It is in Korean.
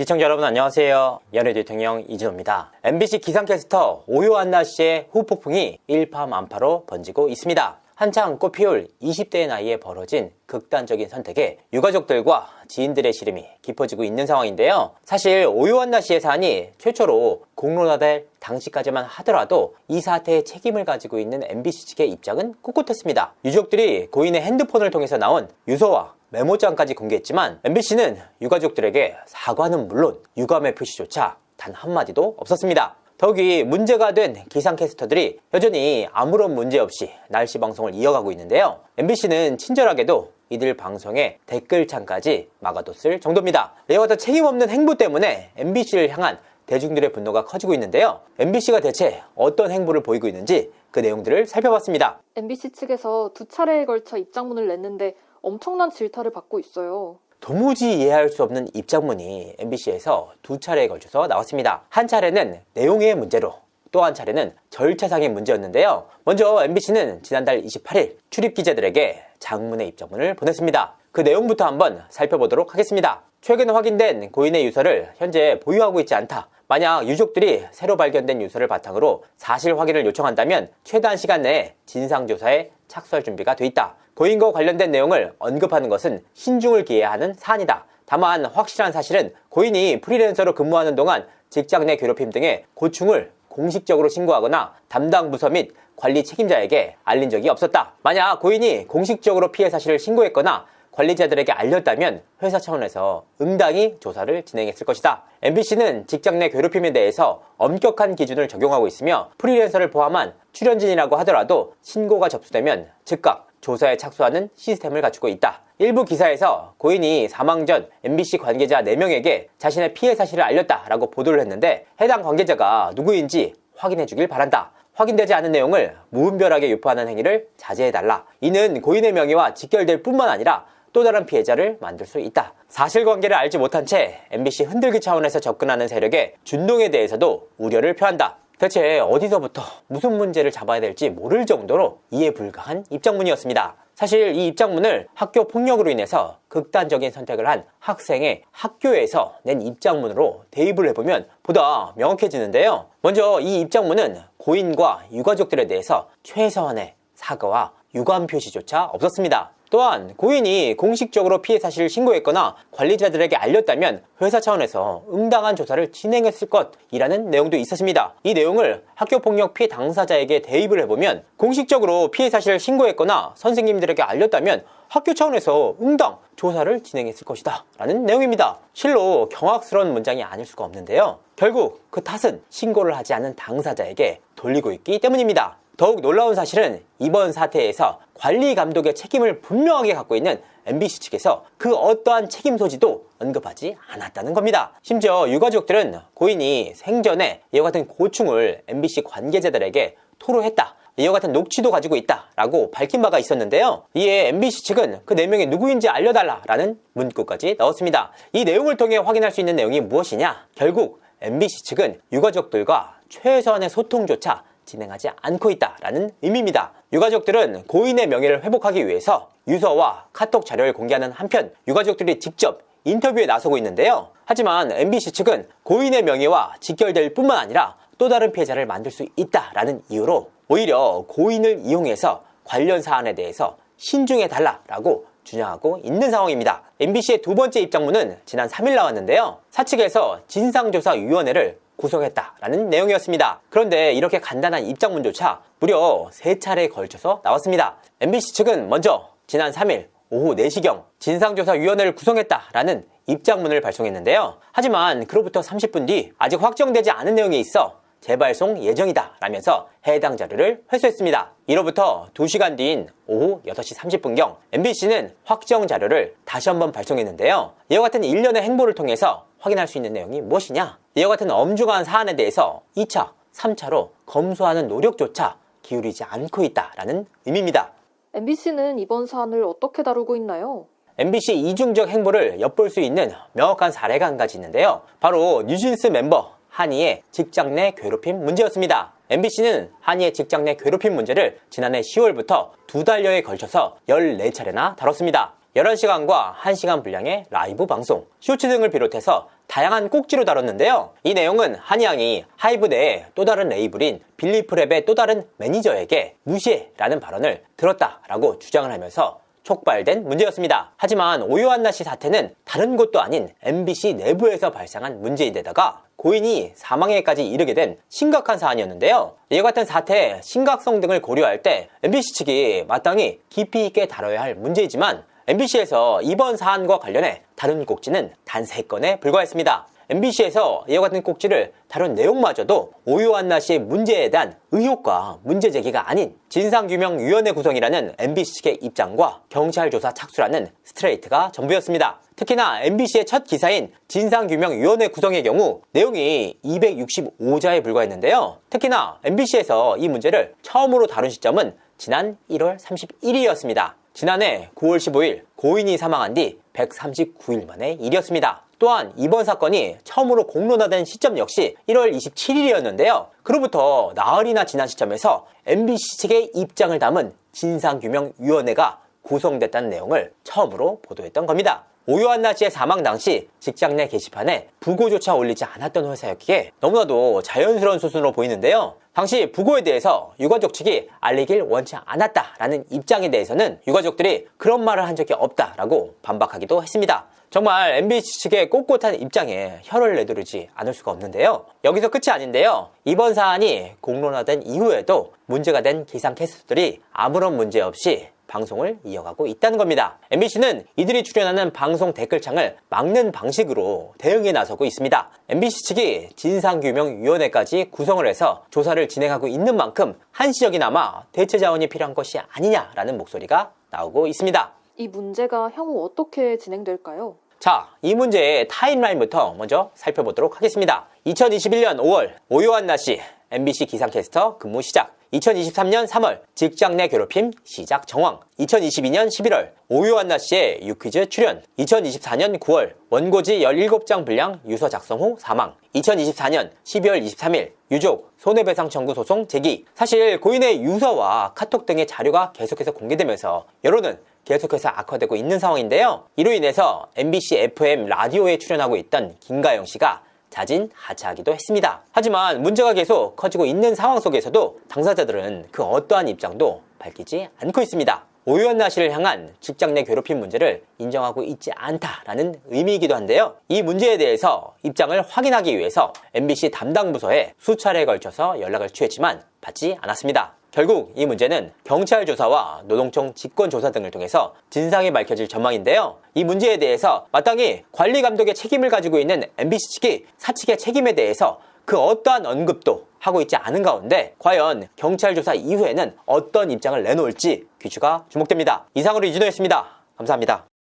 시청자 여러분 안녕하세요. 연예 대통령 이진호입니다. MBC 기상캐스터 오요한나 씨의 후폭풍이 일파만파로 번지고 있습니다. 한창 꽃피울 20대의 나이에 벌어진 극단적인 선택에 유가족들과 지인들의 시름이 깊어지고 있는 상황인데요. 사실 오요한나 씨의 사안이 최초로 공론화될 당시까지만 하더라도 이 사태의 책임을 가지고 있는 MBC 측의 입장은 꿋꿋했습니다. 유족들이 고인의 핸드폰을 통해서 나온 유서와 메모장까지 공개했지만 MBC는 유가족들에게 사과는 물론 유감의 표시조차 단 한마디도 없었습니다. 더욱이 문제가 된 기상캐스터들이 여전히 아무런 문제 없이 날씨 방송을 이어가고 있는데요. MBC는 친절하게도 이들 방송에 댓글창까지 막아뒀을 정도입니다. 이와 같은 책임없는 행보 때문에 MBC를 향한 대중들의 분노가 커지고 있는데요. MBC가 대체 어떤 행보를 보이고 있는지 그 내용들을 살펴봤습니다. MBC 측에서 2차례에 걸쳐 입장문을 냈는데 엄청난 질타를 받고 있어요. 도무지 이해할 수 없는 입장문이 MBC에서 2차례에 걸쳐서 나왔습니다. 한 차례는 내용의 문제로, 또 한 차례는 절차상의 문제였는데요. 먼저 MBC는 지난달 28일 출입기자들에게 장문의 입장문을 보냈습니다. 그 내용부터 한번 살펴보도록 하겠습니다. 최근 확인된 고인의 유서를 현재 보유하고 있지 않다. 만약 유족들이 새로 발견된 유서를 바탕으로 사실 확인을 요청한다면 최단 시간 내에 진상조사에 착수할 준비가 돼 있다. 고인과 관련된 내용을 언급하는 것은 신중을 기해야 하는 사안이다. 다만 확실한 사실은 고인이 프리랜서로 근무하는 동안 직장 내 괴롭힘 등의 고충을 공식적으로 신고하거나 담당 부서 및 관리 책임자에게 알린 적이 없었다. 만약 고인이 공식적으로 피해 사실을 신고했거나 관리자들에게 알렸다면 회사 차원에서 응당히 조사를 진행했을 것이다. MBC는 직장 내 괴롭힘에 대해서 엄격한 기준을 적용하고 있으며 프리랜서를 포함한 출연진이라고 하더라도 신고가 접수되면 즉각 조사에 착수하는 시스템을 갖추고 있다. 일부 기사에서 고인이 사망 전 MBC 관계자 4명에게 자신의 피해 사실을 알렸다라고 보도를 했는데 해당 관계자가 누구인지 확인해 주길 바란다. 확인되지 않은 내용을 무분별하게 유포하는 행위를 자제해달라. 이는 고인의 명예와 직결될 뿐만 아니라 또 다른 피해자를 만들 수 있다. 사실관계를 알지 못한 채 MBC 흔들기 차원에서 접근하는 세력의 준동에 대해서도 우려를 표한다. 대체 어디서부터 무슨 문제를 잡아야 될지 모를 정도로 이해 불가한 입장문이었습니다. 사실 이 입장문을 학교 폭력으로 인해서 극단적인 선택을 한 학생의 학교에서 낸 입장문으로 대입을 해보면 보다 명확해지는데요. 먼저 이 입장문은 고인과 유가족들에 대해서 최소한의 사과와 유감 표시조차 없었습니다. 또한 고인이 공식적으로 피해 사실을 신고했거나 관리자들에게 알렸다면 회사 차원에서 응당한 조사를 진행했을 것이라는 내용도 있었습니다. 이 내용을 학교폭력 피해 당사자에게 대입을 해보면 공식적으로 피해 사실을 신고했거나 선생님들에게 알렸다면 학교 차원에서 응당 조사를 진행했을 것이다 라는 내용입니다. 실로 경악스러운 문장이 아닐 수가 없는데요. 결국 그 탓은 신고를 하지 않은 당사자에게 돌리고 있기 때문입니다. 더욱 놀라운 사실은 이번 사태에서 관리 감독의 책임을 분명하게 갖고 있는 MBC 측에서 그 어떠한 책임 소지도 언급하지 않았다는 겁니다. 심지어 유가족들은 고인이 생전에 이와 같은 고충을 MBC 관계자들에게 토로했다. 이와 같은 녹취도 가지고 있다라고 밝힌 바가 있었는데요. 이에 MBC 측은 그 4명이 누구인지 알려달라라는 문구까지 넣었습니다. 이 내용을 통해 확인할 수 있는 내용이 무엇이냐? 결국 MBC 측은 유가족들과 최소한의 소통조차 진행하지 않고 있다라는 의미입니다. 유가족들은 고인의 명예를 회복하기 위해서 유서와 카톡 자료를 공개하는 한편 유가족들이 직접 인터뷰에 나서고 있는데요. 하지만 MBC 측은 고인의 명예와 직결될 뿐만 아니라 또 다른 피해자를 만들 수 있다라는 이유로 오히려 고인을 이용해서 관련 사안에 대해서 신중해달라라고 주장하고 있는 상황입니다. MBC의 두 번째 입장문은 지난 3일 나왔는데요. 사측에서 진상조사위원회를 구성했다라는 내용이었습니다. 그런데 이렇게 간단한 입장문조차 무려 3차례에 걸쳐서 나왔습니다. MBC 측은 먼저 지난 3일 오후 4시경 진상조사위원회를 구성했다라는 입장문을 발송했는데요. 하지만 그로부터 30분 뒤 아직 확정되지 않은 내용이 있어 재발송 예정이다 라면서 해당 자료를 회수했습니다. 이로부터 2시간 뒤인 오후 6시 30분경 MBC는 확정 자료를 다시 한번 발송했는데요. 이와 같은 일련의 행보를 통해서 확인할 수 있는 내용이 무엇이냐? 이와 같은 엄중한 사안에 대해서 2차, 3차로 검수하는 노력조차 기울이지 않고 있다라는 의미입니다. MBC는 이번 사안을 어떻게 다루고 있나요? MBC 이중적 행보를 엿볼 수 있는 명확한 사례가 한 가지 있는데요. 바로 뉴진스 멤버 한이의 직장 내 괴롭힘 문제였습니다. MBC는 한이의 직장 내 괴롭힘 문제를 지난해 10월부터 2달여에 걸쳐서 14차례나 다뤘습니다. 11시간과 1시간 분량의 라이브 방송, 쇼츠 등을 비롯해서 다양한 꼭지로 다뤘는데요. 이 내용은 한양이 하이브 내의 또 다른 레이블인 빌리프랩의 또 다른 매니저에게 무시해라는 발언을 들었다라고 주장을 하면서 촉발된 문제였습니다. 하지만 오요한나 씨 사태는 다른 곳도 아닌 MBC 내부에서 발생한 문제인데다가 고인이 사망에까지 이르게 된 심각한 사안이었는데요. 이와 같은 사태의 심각성 등을 고려할 때 MBC 측이 마땅히 깊이 있게 다뤄야 할 문제이지만 MBC에서 이번 사안과 관련해 다룬 꼭지는 단 3건에 불과했습니다. MBC에서 이와 같은 꼭지를 다룬 내용마저도 오요한나 씨의 문제에 대한 의혹과 문제 제기가 아닌 진상규명위원회 구성이라는 MBC 측의 입장과 경찰 조사 착수라는 스트레이트가 전부였습니다. 특히나 MBC의 첫 기사인 진상규명위원회 구성의 경우 내용이 265자에 불과했는데요. 특히나 MBC에서 이 문제를 처음으로 다룬 시점은 지난 1월 31일이었습니다. 지난해 9월 15일 고인이 사망한 뒤 139일 만의 일이었습니다. 또한 이번 사건이 처음으로 공론화된 시점 역시 1월 27일이었는데요. 그로부터 나흘이나 지난 시점에서 MBC 측의 입장을 담은 진상규명위원회가 구성됐다는 내용을 처음으로 보도했던 겁니다. 오요한나 씨의 사망 당시 직장 내 게시판에 부고조차 올리지 않았던 회사였기에 너무나도 자연스러운 수순으로 보이는데요. 당시 부고에 대해서 유가족 측이 알리길 원치 않았다라는 입장에 대해서는 유가족들이 그런 말을 한 적이 없다라고 반박하기도 했습니다. 정말 MBC 측의 꼿꼿한 입장에 혀를 내두르지 않을 수가 없는데요. 여기서 끝이 아닌데요. 이번 사안이 공론화된 이후에도 문제가 된 기상캐스터들이 아무런 문제 없이 방송을 이어가고 있다는 겁니다. MBC는 이들이 출연하는 방송 댓글창을 막는 방식으로 대응에 나서고 있습니다. MBC 측이 진상규명위원회까지 구성을 해서 조사를 진행하고 있는 만큼 한시적이나마 대체 자원이 필요한 것이 아니냐라는 목소리가 나오고 있습니다. 이 문제가 향후 어떻게 진행될까요? 자, 이 문제의 타임라인부터 먼저 살펴보도록 하겠습니다. 2021년 5월 오요한나 씨 MBC 기상캐스터 근무 시작. 2023년 3월 직장 내 괴롭힘 시작 정황. 2022년 11월 오요한나 씨의 유퀴즈 출연. 2024년 9월 원고지 17장 분량 유서 작성 후 사망. 2024년 12월 23일 유족 손해배상 청구 소송 제기. 사실 고인의 유서와 카톡 등의 자료가 계속해서 공개되면서 여론은 계속해서 악화되고 있는 상황인데요. 이로 인해서 MBC FM 라디오에 출연하고 있던 김가영 씨가 자진 하차하기도 했습니다. 하지만 문제가 계속 커지고 있는 상황 속에서도 당사자들은 그 어떠한 입장도 밝히지 않고 있습니다. 오요한나 씨를 향한 직장 내 괴롭힘 문제를 인정하고 있지 않다라는 의미이기도 한데요. 이 문제에 대해서 입장을 확인하기 위해서 MBC 담당 부서에 수차례에 걸쳐서 연락을 취했지만 받지 않았습니다. 결국 이 문제는 경찰 조사와 노동청 직권 조사 등을 통해서 진상이 밝혀질 전망인데요. 이 문제에 대해서 마땅히 관리 감독의 책임을 가지고 있는 MBC 측이 사측의 책임에 대해서 그 어떠한 언급도 하고 있지 않은 가운데 과연 경찰 조사 이후에는 어떤 입장을 내놓을지 귀추가 주목됩니다. 이상으로 이준호였습니다. 감사합니다.